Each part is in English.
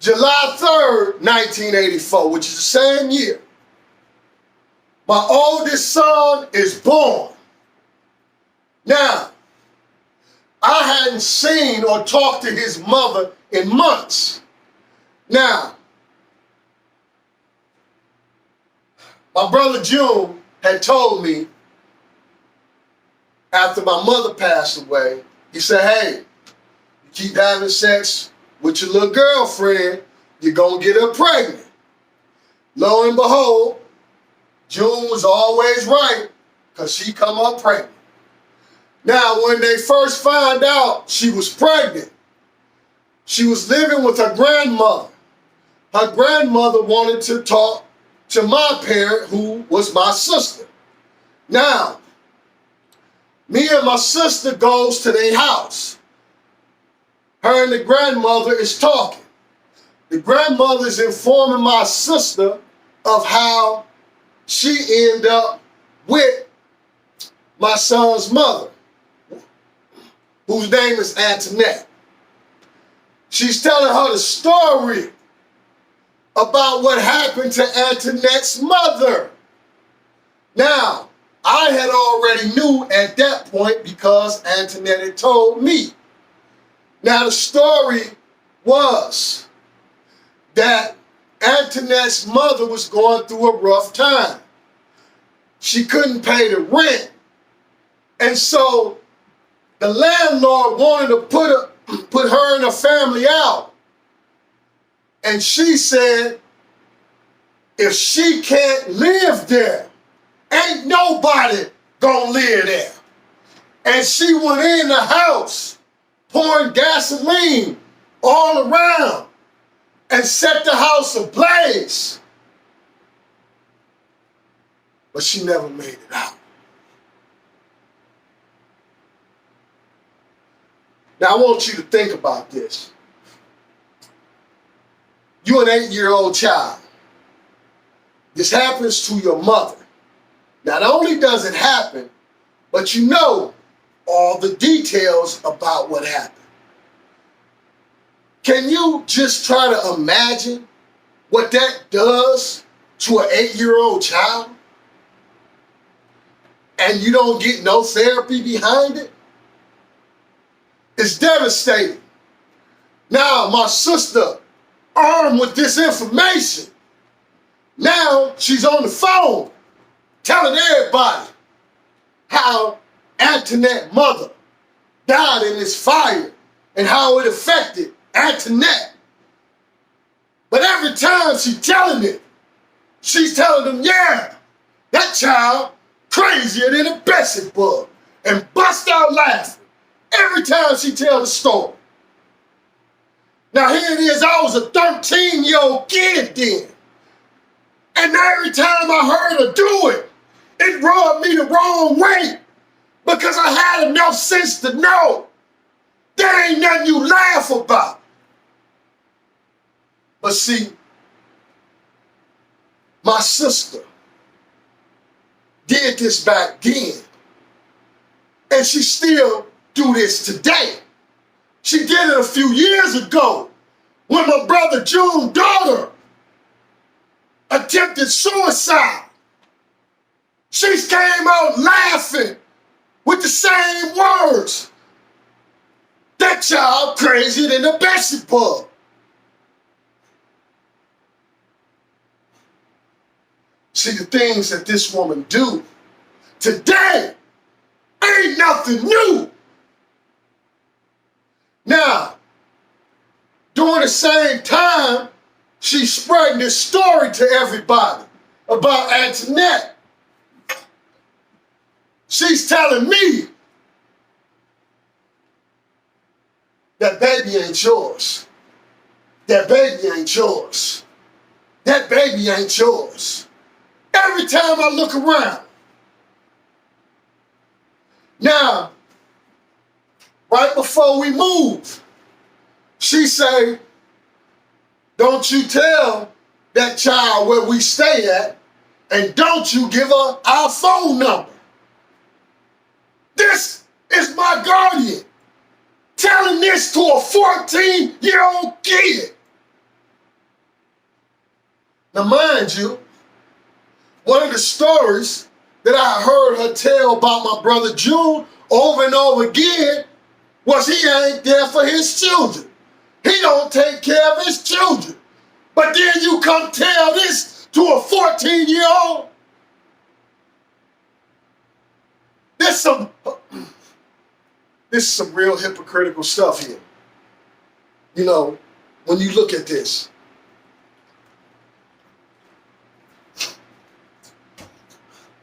July 3rd, 1984, which is the same year, my oldest son is born. Now, I hadn't seen or talked to his mother in months. Now, my brother June had told me after my mother passed away, he said, hey, you keep having sex with your little girlfriend, you're gonna get her pregnant. Lo and behold, June was always right, because she come up pregnant. Now, when they first found out she was pregnant, she was living with her grandmother. Her grandmother wanted to talk to my parent, who was my sister. Now, me and my sister goes to their house. Her and the grandmother is talking. The grandmother is informing my sister of how she ended up with my son's mother, whose name is Antoinette. She's telling her the story about what happened to Antoinette's mother. Now, I had already knew at that point because Antoinette had told me. Now, the story was that Antoinette's mother was going through a rough time. She couldn't pay the rent. And so the landlord wanted to put her and her family out. And she said, if she can't live there, ain't nobody gonna live there. And she went in the house, pouring gasoline all around and set the house ablaze. But she never made it out. Now I want you to think about this. You're an 8-year-old child. This happens to your mother. Not only does it happen, but you know all the details about what happened. Can you just try to imagine what that does to an 8-year-old child? And you don't get no therapy behind it? It's devastating. Now my sister, armed with this information, now she's on the phone telling everybody how Antoinette's mother died in this fire and how it affected Antoinette. But every time she's telling it, she's telling them, yeah, that child crazier than a Bessie bug, and bust out laughing every time she tells the story. Now here it is, I was a 13-year-old kid then. And every time I heard her do it, it rubbed me the wrong way, because I had enough sense to know that ain't nothing you laugh about. But see, my sister did this back then, and she still do this today. She did it a few years ago when my brother June's daughter attempted suicide. She came out laughing with the same words. That child crazier than a Bessie bug. See, the things that this woman do today ain't nothing new. Now, during the same time, she's spreading this story to everybody about Antoinette. She's telling me that baby ain't yours. That baby ain't yours. That baby ain't yours. Every time I look around. Now, right before we move, she say, don't you tell that child where we stay at, and don't you give her our phone number. This is my guardian telling this to a 14-year-old kid. Now, mind you, one of the stories that I heard her tell about my brother June over and over again was he ain't there for his children. He don't take care of his children. But then you come tell this to a 14-year-old? This is some real hypocritical stuff here. You know, when you look at this.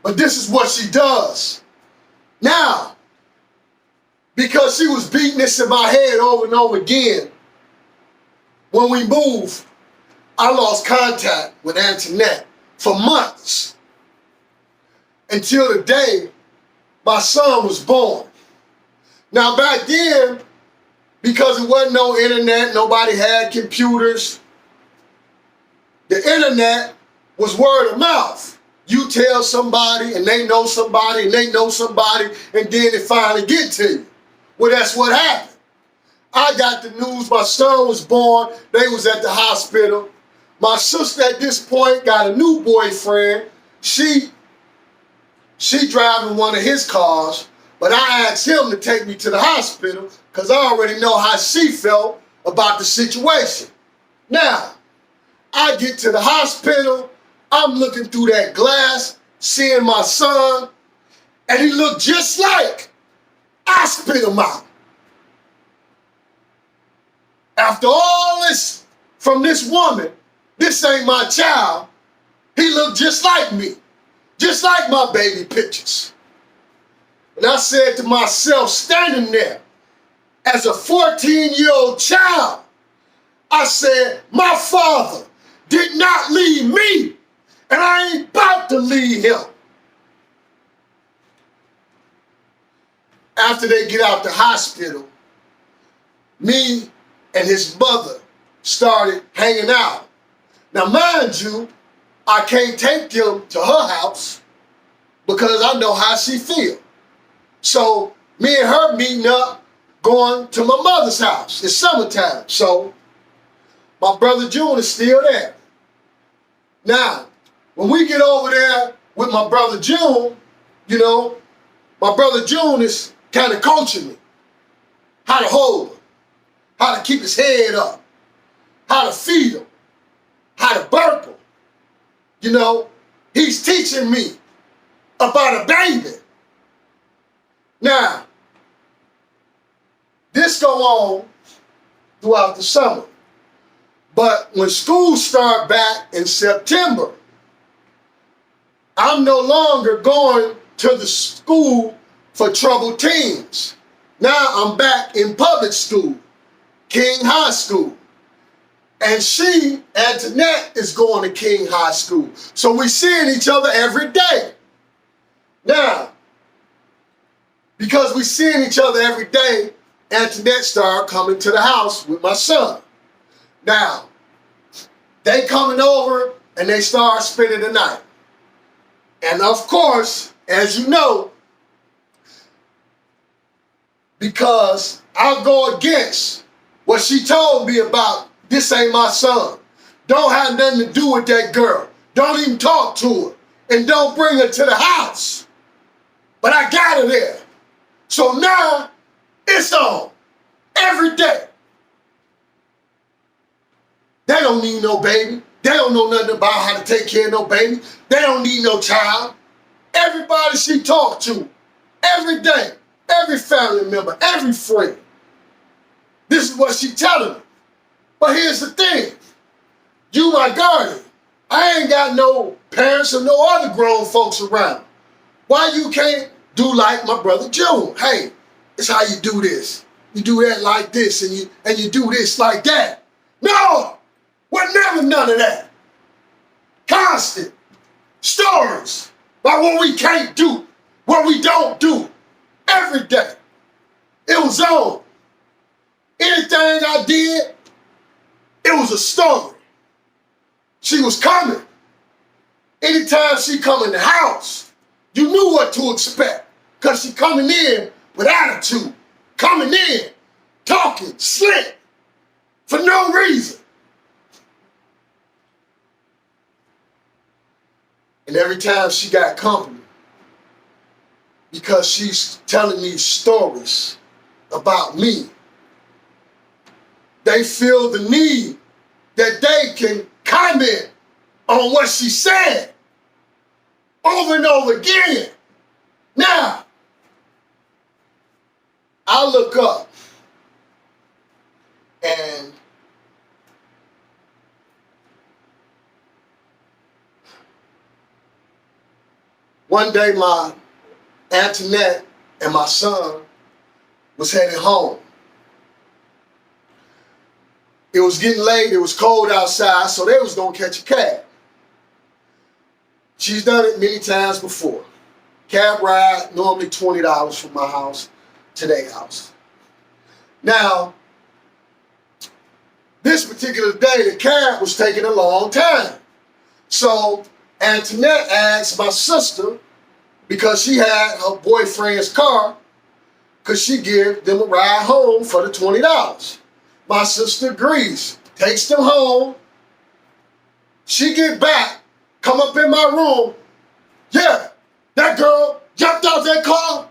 But this is what she does. Now, because she was beating this in my head over and over again, when we moved, I lost contact with Antoinette for months until the day my son was born. Now back then, because it wasn't no internet, nobody had computers, the internet was word of mouth. You tell somebody and they know somebody and they know somebody and then it finally get to you. Well, that's what happened. I got the news my son was born. They was at the hospital. My sister at this point got a new boyfriend. She driving one of his cars, but I asked him to take me to the hospital because I already know how she felt about the situation. Now, I get to the hospital. I'm looking through that glass, seeing my son, and he looked just like I spit him out. After all this from this woman, this ain't my child. He looked just like me, just like my baby pictures. And I said to myself, standing there as a 14-year-old child, I said, my father did not leave me, and I ain't about to leave him. After they get out the hospital, me and his mother started hanging out. Now, mind you, I can't take them to her house because I know how she feels. So me and her meeting up, going to my mother's house. It's summertime, so my brother June is still there. Now, when we get over there with my brother June, you know, my brother June is kind of coaching me how to hold him, how to keep his head up, how to feed him, how to burp him. You know, he's teaching me about a baby. Now, this go on throughout the summer. But when school start back in September, I'm no longer going to the school for troubled teens. Now I'm back in public school, King High School. And she, Antoinette, is going to King High School. So we seeing each other every day. Now, because we seeing each other every day, Antoinette started coming to the house with my son. Now, they coming over and they start spending the night. And of course, as you know, because I'll go against what she told me about this ain't my son. Don't have nothing to do with that girl. Don't even talk to her. And don't bring her to the house. But I got her there. So now it's on every day. They don't need no baby. They don't know nothing about how to take care of no baby. They don't need no child. Everybody she talked to, every day, every family member, every friend, this is what she telling them. But here's the thing. You my guardian. I ain't got no parents or no other grown folks around. Why you can't do like my brother June? Hey, it's how you do this. You do that like this and you do this like that. No! We're never none of that. Constant stories about what we can't do, what we don't do, every day. It was on. Anything I did, it was a story. She was coming. Anytime she come in the house, you knew what to expect because she coming in with attitude, coming in, talking, slick, for no reason. And every time she got company, because she's telling these stories about me, they feel the need that they can comment on what she said over and over again. Now, I look up and one day my Antoinette and my son was heading home. It was getting late, it was cold outside, so they was gonna catch a cab. She's done it many times before. Cab ride, normally $20 from my house to their house. Now, this particular day, the cab was taking a long time. So Antoinette asked my sister, because she had her boyfriend's car, could she give them a ride home for the $20? My sister agrees, takes them home. She get back, come up in my room. Yeah, that girl jumped out that car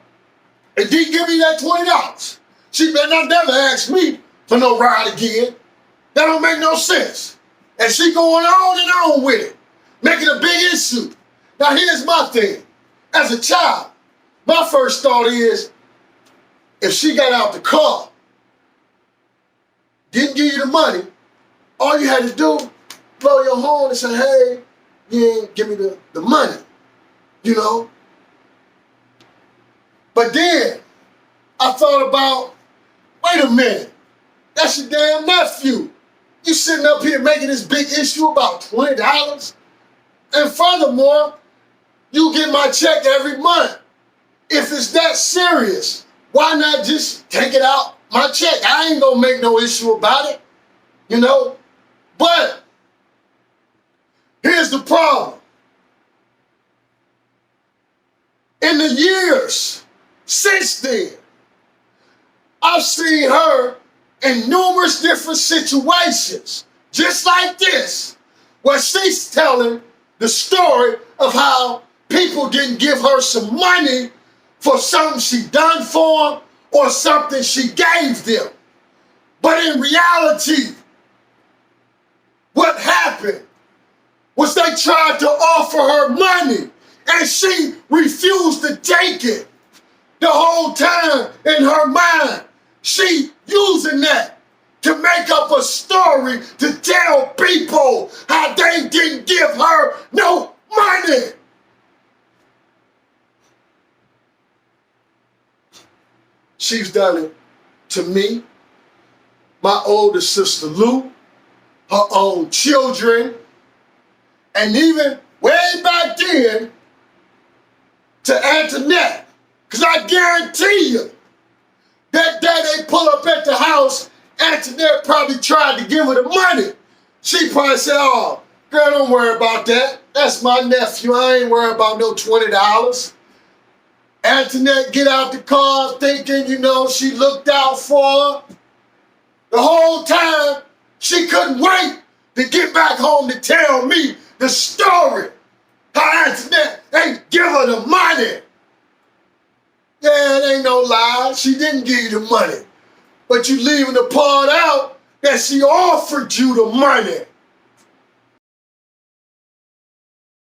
and didn't give me that $20. She better not never ask me for no ride again. That don't make no sense. And she going on and on with it, making a big issue. Now here's my thing. As a child, my first thought is, if she got out the car, didn't give you the money, all you had to do, blow your horn and say, hey, you ain't give me the money, you know? But then I thought about, wait a minute, that's your damn nephew. You sitting up here making this big issue about $20? And furthermore, you get my check every month. If it's that serious, why not just take it out my check? I ain't gonna make no issue about it, you know? But here's the problem. In the years since then, I've seen her in numerous different situations, just like this, where she's telling the story of how people didn't give her some money for something she done for them or something she gave them. But in reality, what happened was they tried to offer her money and she refused to take it. The whole time in her mind, she using that to make up a story to tell people how they didn't give her no money. She's done it to me, my older sister Lou, her own children, and even way back then to Antoinette. Because I guarantee you, that day they pull up at the house, Antoinette probably tried to give her the money. She probably said, oh, girl, don't worry about that. That's my nephew. I ain't worried about no $20. Antoinette get out the car thinking, you know, she looked out for her. The whole time, she couldn't wait to get back home to tell me the story. How Antoinette ain't give her the money. Yeah, it ain't no lie. She didn't give you the money. But you leaving the part out that she offered you the money.